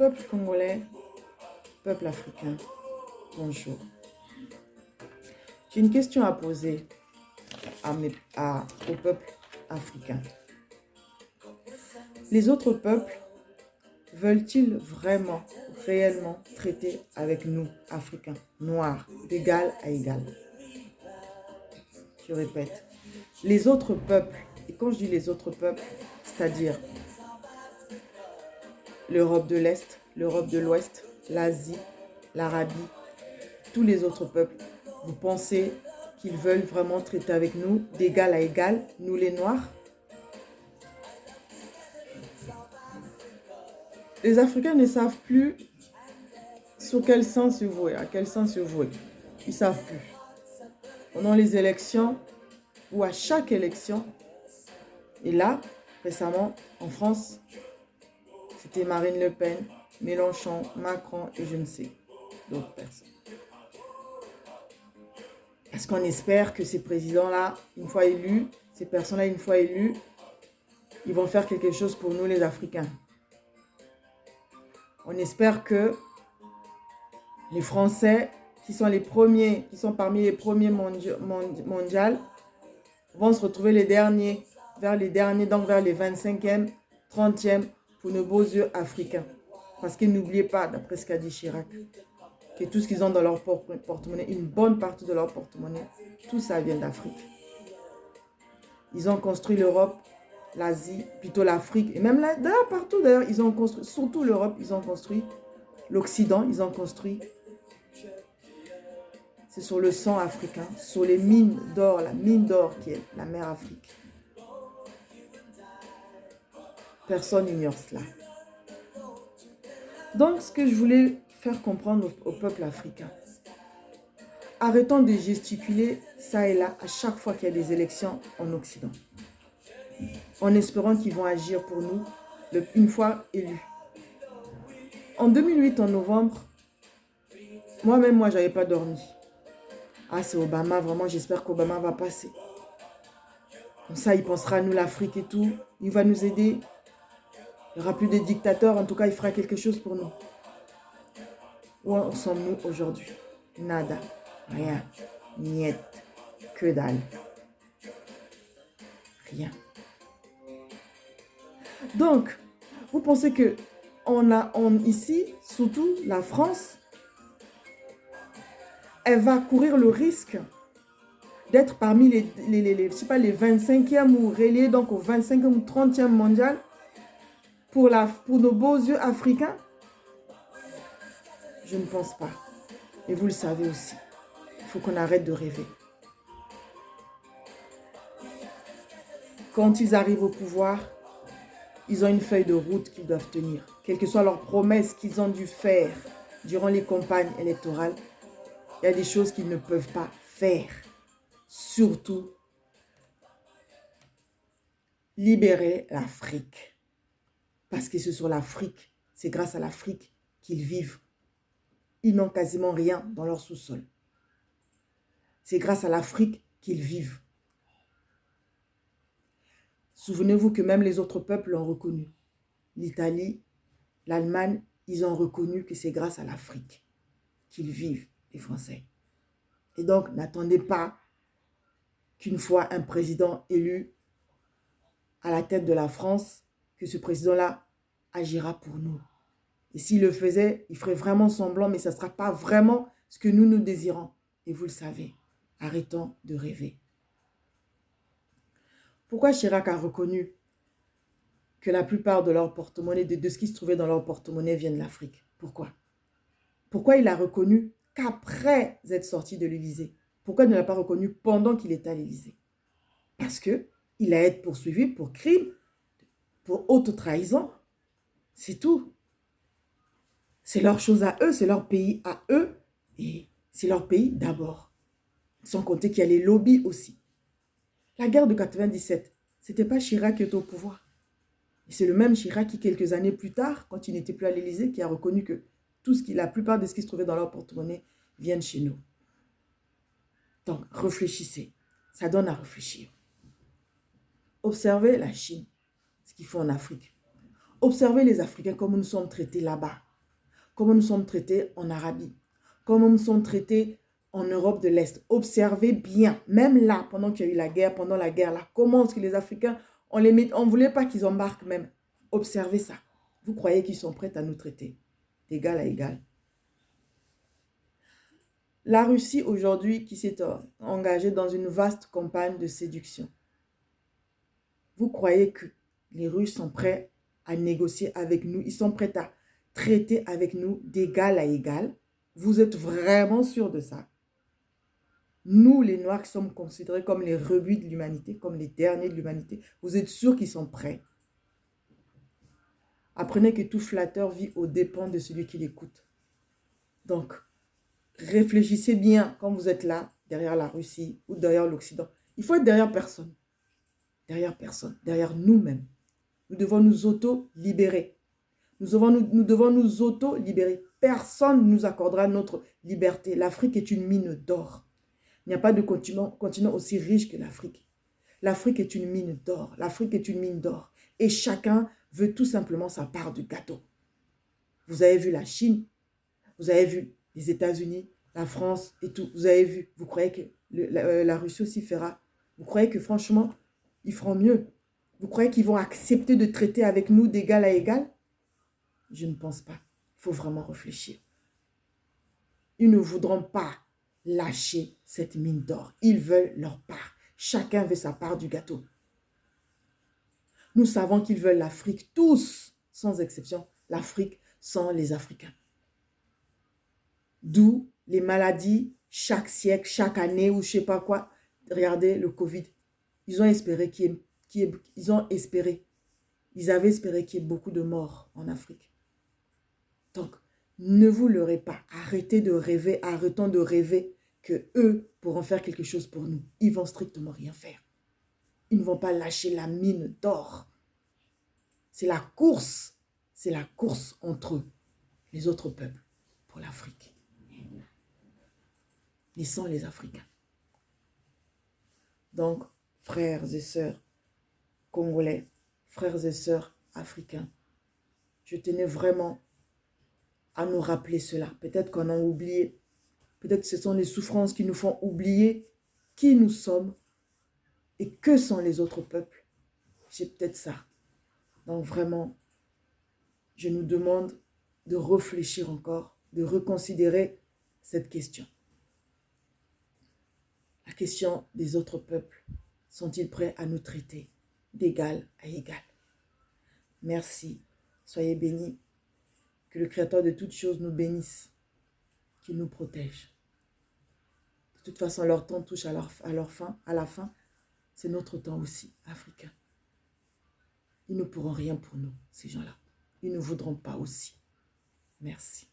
Peuple congolais, peuple africain, bonjour. J'ai une question à poser au peuple africain. Les autres peuples veulent-ils vraiment, réellement traiter avec nous, Africains, noirs, d'égal à égal? Je répète, les autres peuples, et quand je dis les autres peuples, c'est-à-dire l'Europe de l'Est, l'Europe de l'Ouest, l'Asie, l'Arabie, tous les autres peuples, vous pensez qu'ils veulent vraiment traiter avec nous d'égal à égal, nous les Noirs? Les Africains ne savent plus sur quel sens se vouer, à quel sens se vouer. Ils ne savent plus. Pendant les élections, ou à chaque élection, et là, récemment, en France, c'était Marine Le Pen, Mélenchon, Macron et je ne sais d'autres personnes. Parce qu'on espère que ces présidents-là, une fois élus, ces personnes-là, une fois élus, ils vont faire quelque chose pour nous les Africains. On espère que les Français, qui sont les premiers, qui sont parmi les premiers mondiaux, vont se retrouver les derniers, donc vers les 25e, 30e, pour nos beaux yeux africains. Parce qu'ils n'oubliez pas, d'après ce qu'a dit Chirac, que tout ce qu'ils ont dans leur porte-monnaie, une bonne partie de leur porte-monnaie, tout ça vient d'Afrique. Ils ont construit l'Europe, l'Asie, plutôt l'Afrique, et même là, d'ailleurs partout d'ailleurs, ils ont construit, surtout l'Europe, ils ont construit l'Occident, ils ont construit. C'est sur le sang africain, sur les mines d'or, la mine d'or qui est la mer Afrique. Personne n'ignore cela. Donc, ce que je voulais faire comprendre au peuple africain, arrêtons de gesticuler ça et là à chaque fois qu'il y a des élections en Occident, en espérant qu'ils vont agir pour nous une fois élus. En 2008, en novembre, moi, je n'avais pas dormi. Ah, c'est Obama, vraiment, j'espère qu'Obama va passer. Comme ça, il pensera à nous, l'Afrique et tout. Il va nous aider. Il n'y aura plus de dictateurs. En tout cas, il fera quelque chose pour nous. Où en sommes-nous aujourd'hui? Nada. Rien. Niet. Que dalle. Rien. Donc, vous pensez que ici, surtout la France, elle va courir le risque d'être parmi je sais pas, les 25e ou relayés donc au 25e ou 30e mondial pour nos beaux yeux africains? Je ne pense pas. Et vous le savez aussi. Il faut qu'on arrête de rêver. Quand ils arrivent au pouvoir, ils ont une feuille de route qu'ils doivent tenir. Quelles que soient leurs promesses qu'ils ont dû faire durant les campagnes électorales, il y a des choses qu'ils ne peuvent pas faire. Surtout, libérer l'Afrique. Parce que c'est sur l'Afrique, c'est grâce à l'Afrique qu'ils vivent. Ils n'ont quasiment rien dans leur sous-sol. C'est grâce à l'Afrique qu'ils vivent. Souvenez-vous que même les autres peuples l'ont reconnu. L'Italie, l'Allemagne, ils ont reconnu que c'est grâce à l'Afrique qu'ils vivent, les Français. Et donc, n'attendez pas qu'une fois un président élu à la tête de la France, que ce président-là agira pour nous. Et s'il le faisait, il ferait vraiment semblant, mais ce ne sera pas vraiment ce que nous désirons. Et vous le savez, arrêtons de rêver. Pourquoi Chirac a reconnu que la plupart de leur porte-monnaie, de ce qui se trouvait dans leur porte-monnaie vient de l'Afrique? Pourquoi? Pourquoi il a reconnu qu'après être sorti de l'Élysée? Pourquoi il ne l'a pas reconnu pendant qu'il était à l'Élysée? Parce qu'il a été poursuivi pour crime, pour haute trahison. C'est tout. C'est leur chose à eux, c'est leur pays à eux, et c'est leur pays d'abord. Sans compter qu'il y a les lobbies aussi. La guerre de 97, ce n'était pas Chirac qui était au pouvoir. Et c'est le même Chirac qui, quelques années plus tard, quand il n'était plus à l'Élysée, qui a reconnu que la plupart de ce qui se trouvait dans leur porte-monnaie viennent chez nous. Donc, réfléchissez. Ça donne à réfléchir. Observez la Chine, ce qu'ils font en Afrique. Observez les Africains comme nous sommes traités là-bas. comment nous sommes traités en Arabie, comment nous sommes traités en Europe de l'Est. Observez bien, même là, pendant qu'il y a eu la guerre, pendant la guerre, là, comment est-ce que les Africains, on ne voulait pas qu'ils embarquent même. Observez ça. Vous croyez qu'ils sont prêts à nous traiter d'égal à égal? La Russie aujourd'hui qui s'est engagée dans une vaste campagne de séduction. Vous croyez que les Russes sont prêts à négocier avec nous? Ils sont prêts à traiter avec nous d'égal à égal? Vous êtes vraiment sûr de ça? Nous, les Noirs, qui sommes considérés comme les rebuts de l'humanité, comme les derniers de l'humanité, vous êtes sûr qu'ils sont prêts? Apprenez que tout flatteur vit aux dépens de celui qui l'écoute. Donc, réfléchissez bien quand vous êtes là, derrière la Russie ou derrière l'Occident. Il faut être derrière personne. Derrière nous-mêmes. Nous devons nous auto-libérer. Nous devons nous auto-libérer. Personne ne nous accordera notre liberté. L'Afrique est une mine d'or. Il n'y a pas de continent aussi riche que l'Afrique. L'Afrique est une mine d'or. L'Afrique est une mine d'or. Et chacun veut tout simplement sa part du gâteau. Vous avez vu la Chine, vous avez vu les États-Unis, la France et tout. Vous avez vu, vous croyez que la Russie aussi fera? Vous croyez que franchement, ils feront mieux? Vous croyez qu'ils vont accepter de traiter avec nous d'égal à égal? Je ne pense pas. Il faut vraiment réfléchir. Ils ne voudront pas lâcher cette mine d'or. Ils veulent leur part. Chacun veut sa part du gâteau. Nous savons qu'ils veulent l'Afrique, tous, sans exception, l'Afrique sans les Africains. D'où les maladies chaque siècle, chaque année ou je ne sais pas quoi. Regardez le Covid. Ils ont espéré ils avaient espéré qu'il y ait beaucoup de morts en Afrique. Donc, ne vous leurrez pas. Arrêtez de rêver, arrêtons de rêver que eux pourront faire quelque chose pour nous. Ils vont strictement rien faire. Ils ne vont pas lâcher la mine d'or. C'est la course entre eux, les autres peuples, pour l'Afrique. Et sans les Africains. Donc, frères et sœurs congolais, frères et sœurs africains, je tenais vraiment à nous rappeler cela. Peut-être qu'on a oublié. Peut-être que ce sont les souffrances qui nous font oublier qui nous sommes et que sont les autres peuples. C'est peut-être ça. Donc vraiment, je nous demande de réfléchir encore, de reconsidérer cette question. La question des autres peuples. Sont-ils prêts à nous traiter d'égal à égal? Merci. Soyez bénis. Que le Créateur de toutes choses nous bénisse. Qu'il nous protège. De toute façon, leur temps touche à la fin. C'est notre temps aussi, africain. Ils ne pourront rien pour nous, ces gens-là. Ils ne voudront pas aussi. Merci.